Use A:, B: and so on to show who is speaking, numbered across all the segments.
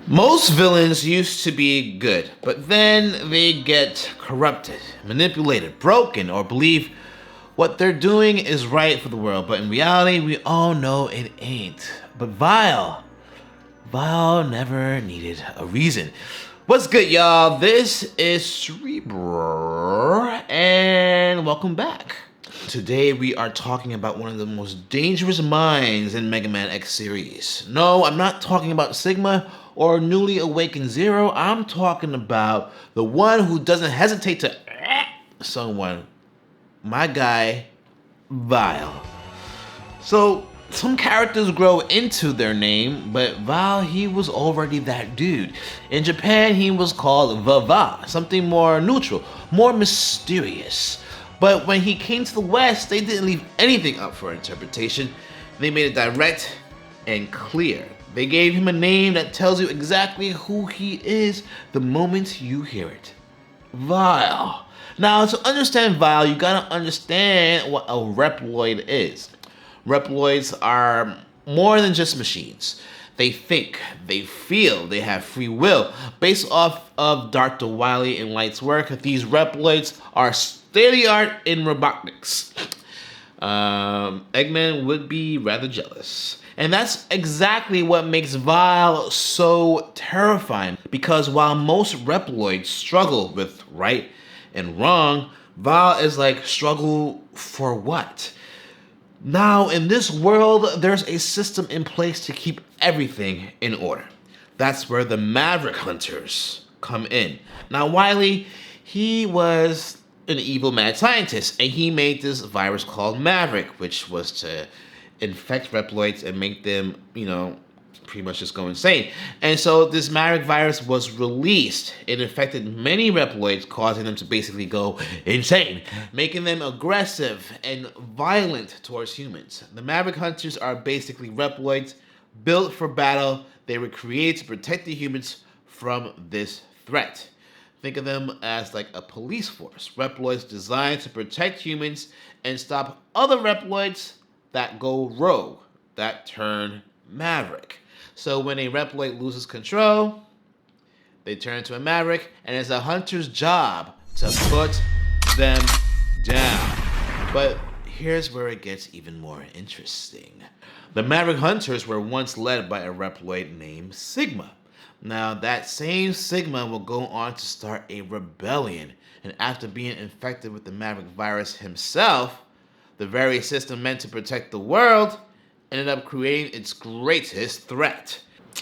A: Most villains used to be good, but then they get corrupted, manipulated, broken, or believe what they're doing is right for the world. But in reality, we all know it ain't. But Vile never needed a reason. What's good, y'all? This is Cere'bror, and welcome back. Today we are talking about one of the most dangerous minds in Mega Man X series. No, I'm not talking about Sigma or newly awakened Zero. I'm talking about the one who doesn't hesitate to someone. My guy, Vile. So, some characters grow into their name, but Vile, he was already that dude. In Japan, he was called Vava, something more neutral, more mysterious. But when he came to the West, they didn't leave anything up for interpretation. They made it direct and clear. They gave him a name that tells you exactly who he is the moment you hear it. Vile. Now, to understand Vile, you gotta understand what a reploid is. Reploids are more than just machines. They think, they feel, they have free will. Based off of Dr. Wily and Light's work, these reploids are state-of-the-art in robotics. Eggman would be rather jealous. And that's exactly what makes Vile so terrifying. Because while most reploids struggle with right and wrong, Vile is like, struggle for what? Now, in this world, there's a system in place to keep everything in order. That's where the Maverick Hunters come in. Now, Wily, he was an evil mad scientist, and he made this virus called Maverick, which was to infect reploids and make them, pretty much just go insane. And so this Maverick virus was released. It infected many reploids, causing them to basically go insane, making them aggressive and violent towards humans. The Maverick Hunters are basically reploids built for battle. They were created to protect the humans from this threat. Think of them as like a police force. Reploids designed to protect humans and stop other reploids that go rogue, that turn Maverick. So when a reploid loses control, they turn into a Maverick, and it's a hunter's job to put them down. But here's where it gets even more interesting. The Maverick Hunters were once led by a reploid named Sigma. Now, that same Sigma will go on to start a rebellion, and after being infected with the Maverick virus himself, the very system meant to protect the world ended up creating its greatest threat.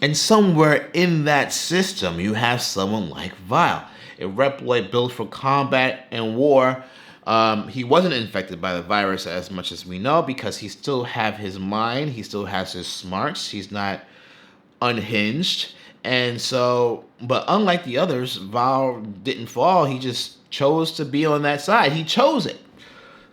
A: And somewhere in that system, you have someone like Vile, a reploid built for combat and war. He wasn't infected by the virus as much as we know because he still have his mind, he still has his smarts, he's not unhinged. And so, but unlike the others, Vile didn't fall, he just chose to be on that side. He chose it.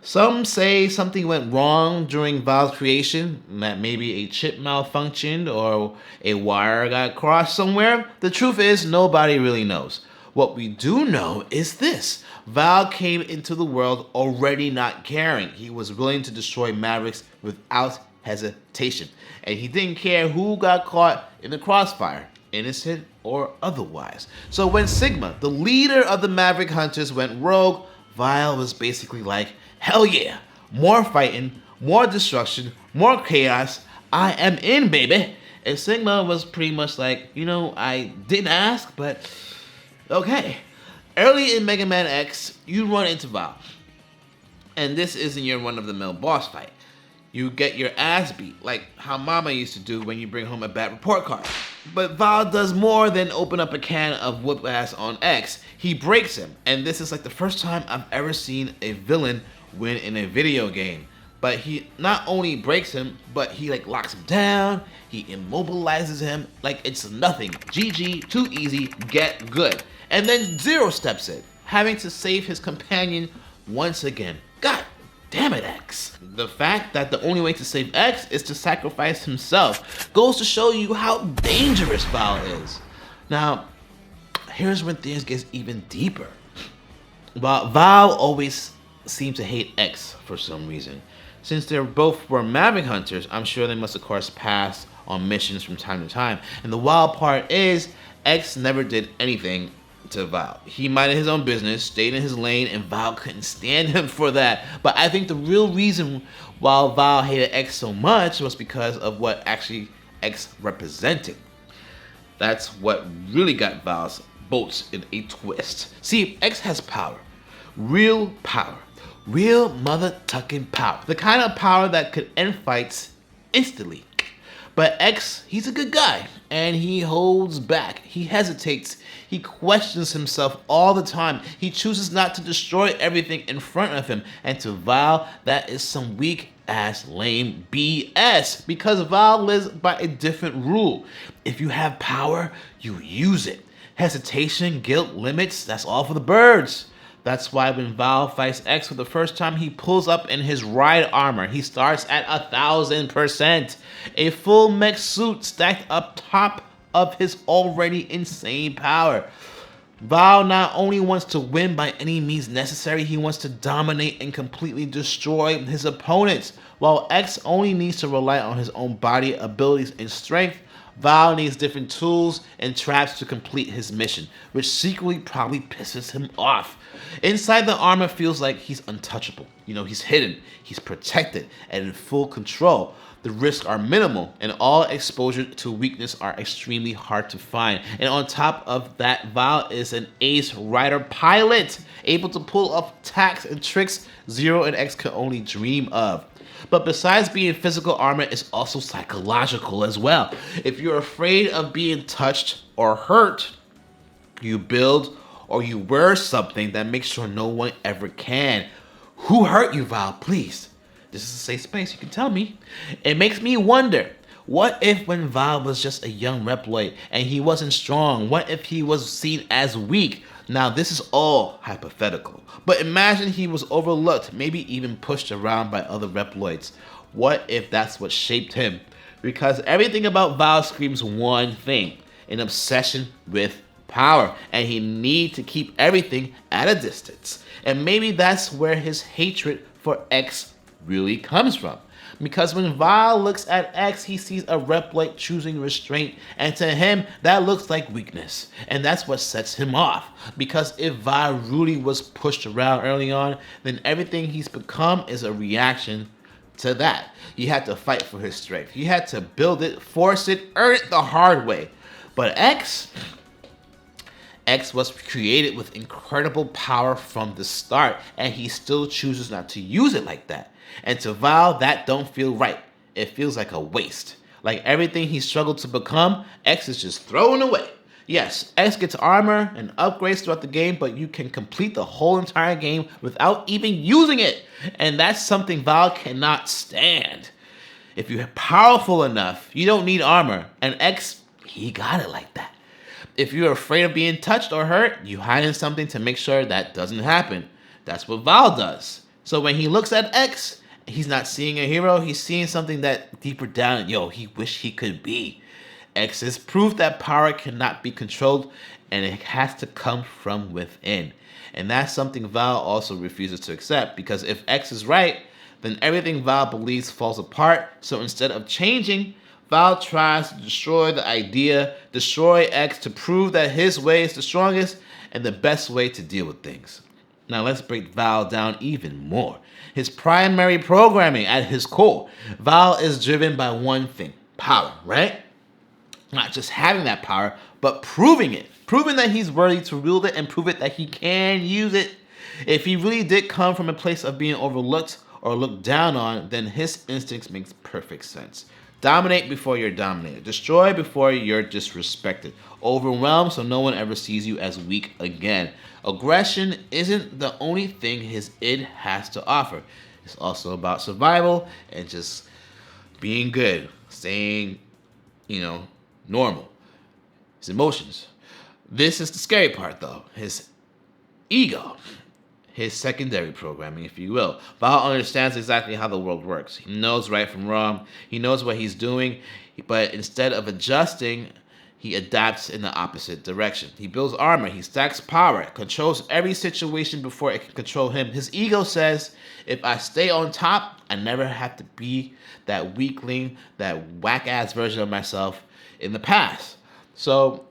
A: Some say something went wrong during Vile's creation, that maybe a chip malfunctioned or a wire got crossed somewhere. The truth is, nobody really knows. What we do know is this. Vile came into the world already not caring. He was willing to destroy Mavericks without hesitation. And he didn't care who got caught in the crossfire, innocent or otherwise. So when Sigma, the leader of the Maverick Hunters, went rogue, Vile was basically like, hell yeah, more fighting, more destruction, more chaos. I am in, baby. And Sigma was pretty much like, I didn't ask, but okay. Early in Mega Man X, you run into Vile. And this isn't your run-of-the-mill boss fight. You get your ass beat, like how Mama used to do when you bring home a bad report card. But Vile does more than open up a can of whoop ass on X. He breaks him, and this is like the first time I've ever seen a villain win in a video game. But he not only breaks him, but he locks him down, he immobilizes him like it's nothing. GG, too easy, get good. And then Zero steps in, having to save his companion once again. God damn it, X. The fact that the only way to save X is to sacrifice himself goes to show you how dangerous Vile is. Now, here's when things get even deeper. Vile always seemed to hate X for some reason. Since they both were Maverick Hunters, I'm sure they must of course pass on missions from time to time. And the wild part is, X never did anything to Val. He minded his own business, stayed in his lane, and Val couldn't stand him for that. But I think the real reason why Val hated X so much was because of what actually X represented. That's what really got Val's bolts in a twist. See, X has power. Real power. Real mother-tucking power. The kind of power that could end fights instantly. But X, he's a good guy, and he holds back. He hesitates. He questions himself all the time. He chooses not to destroy everything in front of him. And to Val, that is some weak-ass lame BS. Because Val lives by a different rule. If you have power, you use it. Hesitation, guilt, limits, that's all for the birds. That's why when Val fights X for the first time, he pulls up in his ride armor. He starts at 1,000%. A full mech suit stacked up top of his already insane power. Val not only wants to win by any means necessary, he wants to dominate and completely destroy his opponents. While X only needs to rely on his own body, abilities, and strength, Val needs different tools and traps to complete his mission, which secretly probably pisses him off. Inside the armor feels like he's untouchable. He's hidden, he's protected, and in full control. The risks are minimal, and all exposure to weakness are extremely hard to find. And on top of that, Val is an ace rider pilot, able to pull off attacks and tricks Zero and X can only dream of. But besides being physical armor, it's also psychological as well. If you're afraid of being touched or hurt, you build or you wear something that makes sure no one ever can. Who hurt you, Val? Please. This is a safe space, you can tell me. It makes me wonder, what if when Val was just a young reploid and he wasn't strong? What if he was seen as weak? Now this is all hypothetical, but imagine he was overlooked, maybe even pushed around by other reploids. What if that's what shaped him? Because everything about Val screams one thing, an obsession with power, and he needs to keep everything at a distance. And maybe that's where his hatred for X really comes from. Because when Val looks at X, he sees a reploid choosing restraint, and to him, that looks like weakness. And that's what sets him off. Because if Val really was pushed around early on, then everything he's become is a reaction to that. He had to fight for his strength. He had to build it, force it, earn it the hard way. But X was created with incredible power from the start, and he still chooses not to use it like that. And to Val, that don't feel right. It feels like a waste. Like everything he struggled to become, X is just thrown away. Yes, X gets armor and upgrades throughout the game, but you can complete the whole entire game without even using it. And that's something Val cannot stand. If you're powerful enough, you don't need armor. And X, he got it like that. If you're afraid of being touched or hurt, you hide in something to make sure that doesn't happen. That's what Val does. So when he looks at X, he's not seeing a hero, he's seeing something that deeper down, he wish he could be. X is proof that power cannot be controlled, and it has to come from within. And that's something Val also refuses to accept, because if X is right, then everything Val believes falls apart. So instead of changing, Val tries to destroy the idea, destroy X to prove that his way is the strongest and the best way to deal with things. Now let's break Val down even more. His primary programming at his core, Val is driven by one thing, power, right? Not just having that power, but proving it. Proving that he's worthy to wield it and prove it that he can use it. If he really did come from a place of being overlooked or looked down on, then his instincts makes perfect sense. Dominate before you're dominated. Destroy before you're disrespected. Overwhelm so no one ever sees you as weak again. Aggression isn't the only thing his id has to offer. It's also about survival and just being good. Staying, normal. His emotions. This is the scary part though. His ego. His secondary programming, if you will. Val understands exactly how the world works. He knows right from wrong. He knows what he's doing, but instead of adjusting, he adapts in the opposite direction. He builds armor, he stacks power, controls every situation before it can control him. His ego says, if I stay on top, I never have to be that weakling, that whack-ass version of myself in the past. So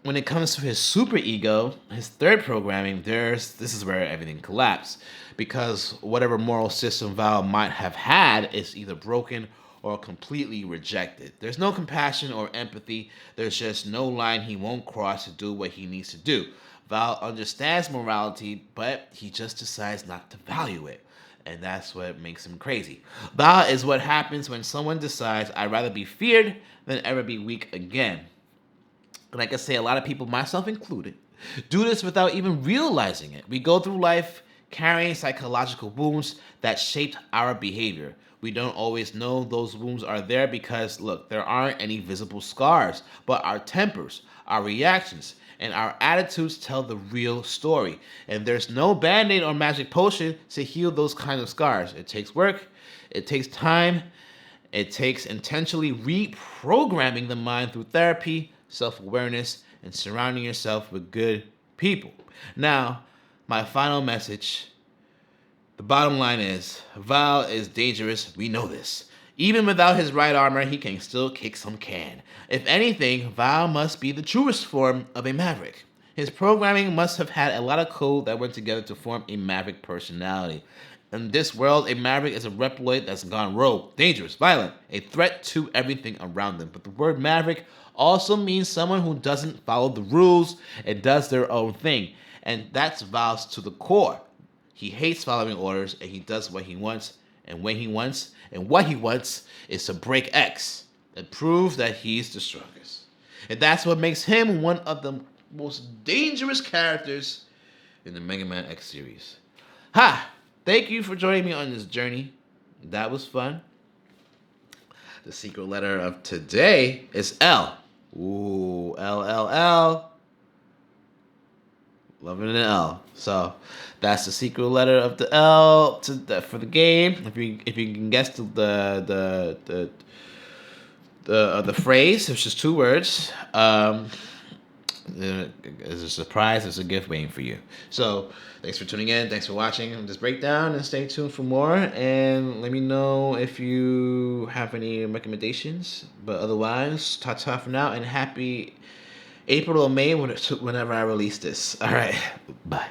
A: when it comes to his super ego, his third programming, this is where everything collapsed. Because whatever moral system Val might have had is either broken or completely rejected. There's no compassion or empathy. There's just no line he won't cross to do what he needs to do. Val understands morality, but he just decides not to value it. And that's what makes him crazy. Val is what happens when someone decides, I'd rather be feared than ever be weak again. And like I say, a lot of people, myself included, do this without even realizing it. We go through life carrying psychological wounds that shaped our behavior. We don't always know those wounds are there because, look, there aren't any visible scars, but our tempers, our reactions, and our attitudes tell the real story. And there's no band-aid or magic potion to heal those kind of scars. It takes work, it takes time, it takes intentionally reprogramming the mind through therapy, self-awareness, and surrounding yourself with good people. Now, my final message, the bottom line is, Val is dangerous, we know this. Even without his right armor, he can still kick some can. If anything, Val must be the truest form of a Maverick. His programming must have had a lot of code that went together to form a Maverick personality. In this world, a Maverick is a reploid that's gone rogue, dangerous, violent, a threat to everything around them. But the word Maverick also means someone who doesn't follow the rules and does their own thing. And that's Val's to the core. He hates following orders, and he does what he wants, and when he wants, and what he wants is to break X and prove that he's the strongest. And that's what makes him one of the most dangerous characters in the Mega Man X series. Ha! Thank you for joining me on this journey. That was fun. The secret letter of today is L. Ooh, L, L, L. Loving an L. So that's the secret letter of the L for the game. If you can guess the phrase, it's just two words. As a surprise, there's a gift waiting for you. So thanks for tuning in. Thanks for watching this breakdown, and stay tuned for more. And let me know if you have any recommendations. But otherwise, ta-ta for now, and happy April or May whenever I release this. All right, bye.